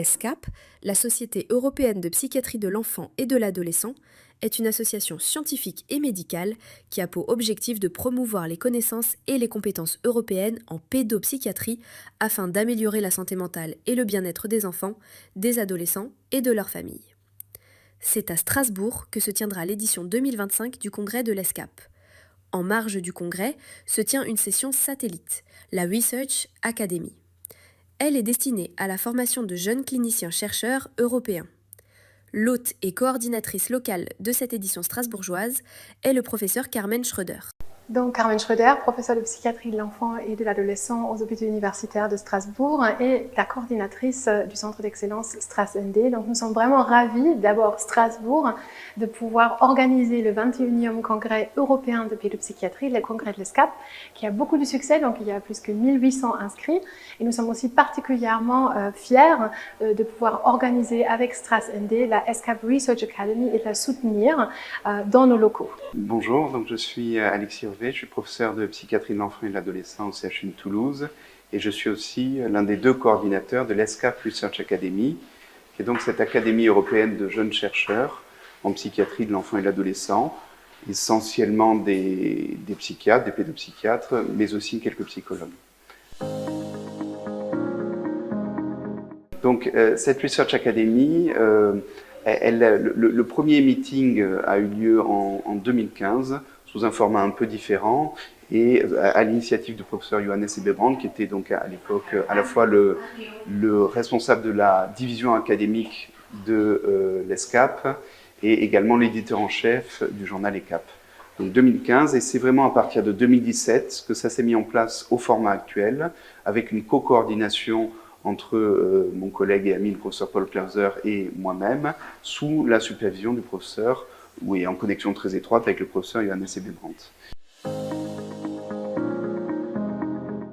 L'ESCAP, la Société européenne de psychiatrie de l'enfant et de l'adolescent, est une association scientifique et médicale qui a pour objectif de promouvoir les connaissances et les compétences européennes en pédopsychiatrie afin d'améliorer la santé mentale et le bien-être des enfants, des adolescents et de leurs familles. C'est à Strasbourg que se tiendra l'édition 2025 du congrès de l'ESCAP. En marge du congrès se tient une session satellite, la Research Academy. Elle est destinée à la formation de jeunes cliniciens-chercheurs européens. L'hôte et coordinatrice locale de cette édition strasbourgeoise est le professeur Carmen Schröder. Donc Carmen Schröder, professeure de psychiatrie de l'enfant et de l'adolescent aux hôpitaux universitaires de Strasbourg et la coordinatrice du centre d'excellence StrasND. Donc nous sommes vraiment ravis, d'abord Strasbourg, de pouvoir organiser le 21e congrès européen de pédopsychiatrie, le congrès de l'ESCAP, qui a beaucoup de succès, donc il y a plus que 1800 inscrits. Et nous sommes aussi particulièrement fiers de pouvoir organiser avec StrasND la ESCAP Research Academy et de la soutenir dans nos locaux. Bonjour, donc je suis Alexis Hervé, je suis professeur de psychiatrie de l'enfant et de l'adolescent au CHU de Toulouse et je suis aussi l'un des deux coordinateurs de l'ESCAP Research Academy, qui est donc cette académie européenne de jeunes chercheurs en psychiatrie de l'enfant et de l'adolescent, essentiellement des psychiatres, des pédopsychiatres, mais aussi quelques psychologues. Donc cette Research Academy, le premier meeting a eu lieu en 2015 sous un format un peu différent et à l'initiative du professeur Johannes Ebebrand, qui était donc à l'époque à la fois le responsable de la division académique de l'ESCAP et également l'éditeur en chef du journal ECAP. Donc 2015, et c'est vraiment à partir de 2017 que ça s'est mis en place au format actuel, avec une co-coordination entre mon collègue et ami le professeur Paul Clauser et moi-même, sous la supervision du professeur, et en connexion très étroite avec le professeur Johannes Ebebrand.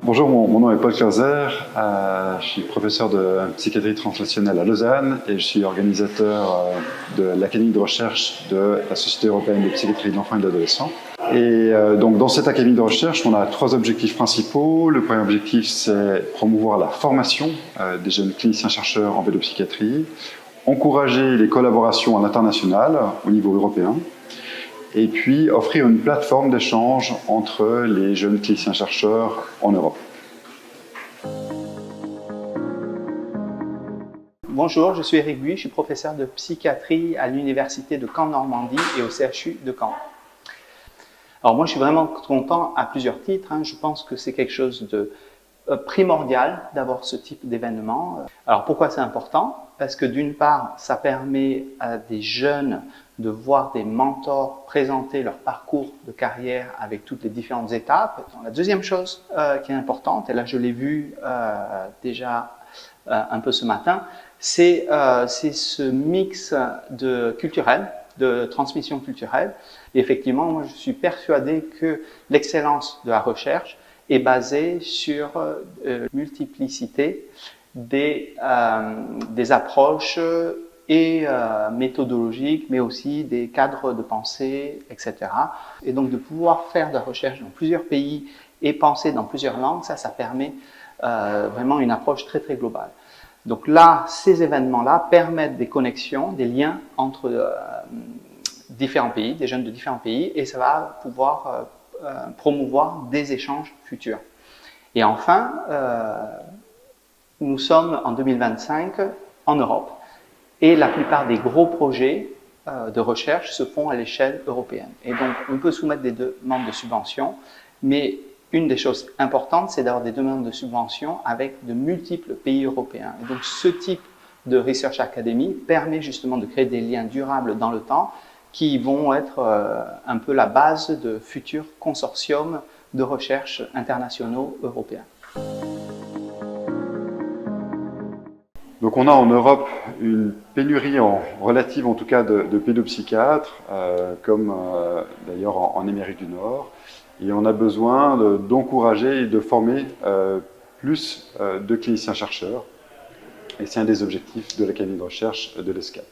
Bonjour, mon nom est Paul Clauser, je suis professeur de psychiatrie translationnelle à Lausanne et je suis organisateur de l'Académie de recherche de la Société européenne de psychiatrie de l'enfant et de l'adolescent. Et donc dans cette académie de recherche, on a trois objectifs principaux. Le premier objectif, c'est promouvoir la formation des jeunes cliniciens-chercheurs en pédopsychiatrie, encourager les collaborations à l'international au niveau européen, et puis offrir une plateforme d'échange entre les jeunes cliniciens-chercheurs en Europe. Bonjour, je suis Eric Buy, je suis professeur de psychiatrie à l'université de Caen-Normandie et au CHU de Caen. Alors moi je suis vraiment content à plusieurs titres, je pense que c'est quelque chose de primordial d'avoir ce type d'événement. Alors pourquoi c'est important? Parce que d'une part, ça permet à des jeunes de voir des mentors présenter leur parcours de carrière avec toutes les différentes étapes. La deuxième chose qui est importante, et là je l'ai vu déjà un peu ce matin, c'est ce mix culturel, de transmission culturelle. Et effectivement, moi je suis persuadé que l'excellence de la recherche est basée sur multiplicité des approches et méthodologiques, mais aussi des cadres de pensée, etc. Et donc de pouvoir faire de la recherche dans plusieurs pays et penser dans plusieurs langues, ça permet vraiment une approche très très globale. Donc là, ces événements-là permettent des connexions, des liens entre différents pays, des jeunes de différents pays, et ça va pouvoir promouvoir des échanges futurs. Et enfin, nous sommes en 2025 en Europe, et la plupart des gros projets de recherche se font à l'échelle européenne. Et donc, on peut soumettre des demandes de subventions, mais une des choses importantes, c'est d'avoir des demandes de subventions avec de multiples pays européens. Et donc, ce type de Research Academy permet justement de créer des liens durables dans le temps qui vont être un peu la base de futurs consortiums de recherche internationaux européens. Donc on a en Europe une pénurie relative en tout cas de pédopsychiatres, comme d'ailleurs en Amérique du Nord. Et on a besoin d'encourager et de former plus de cliniciens-chercheurs. Et c'est un des objectifs de l'Académie de recherche de l'ESCAP.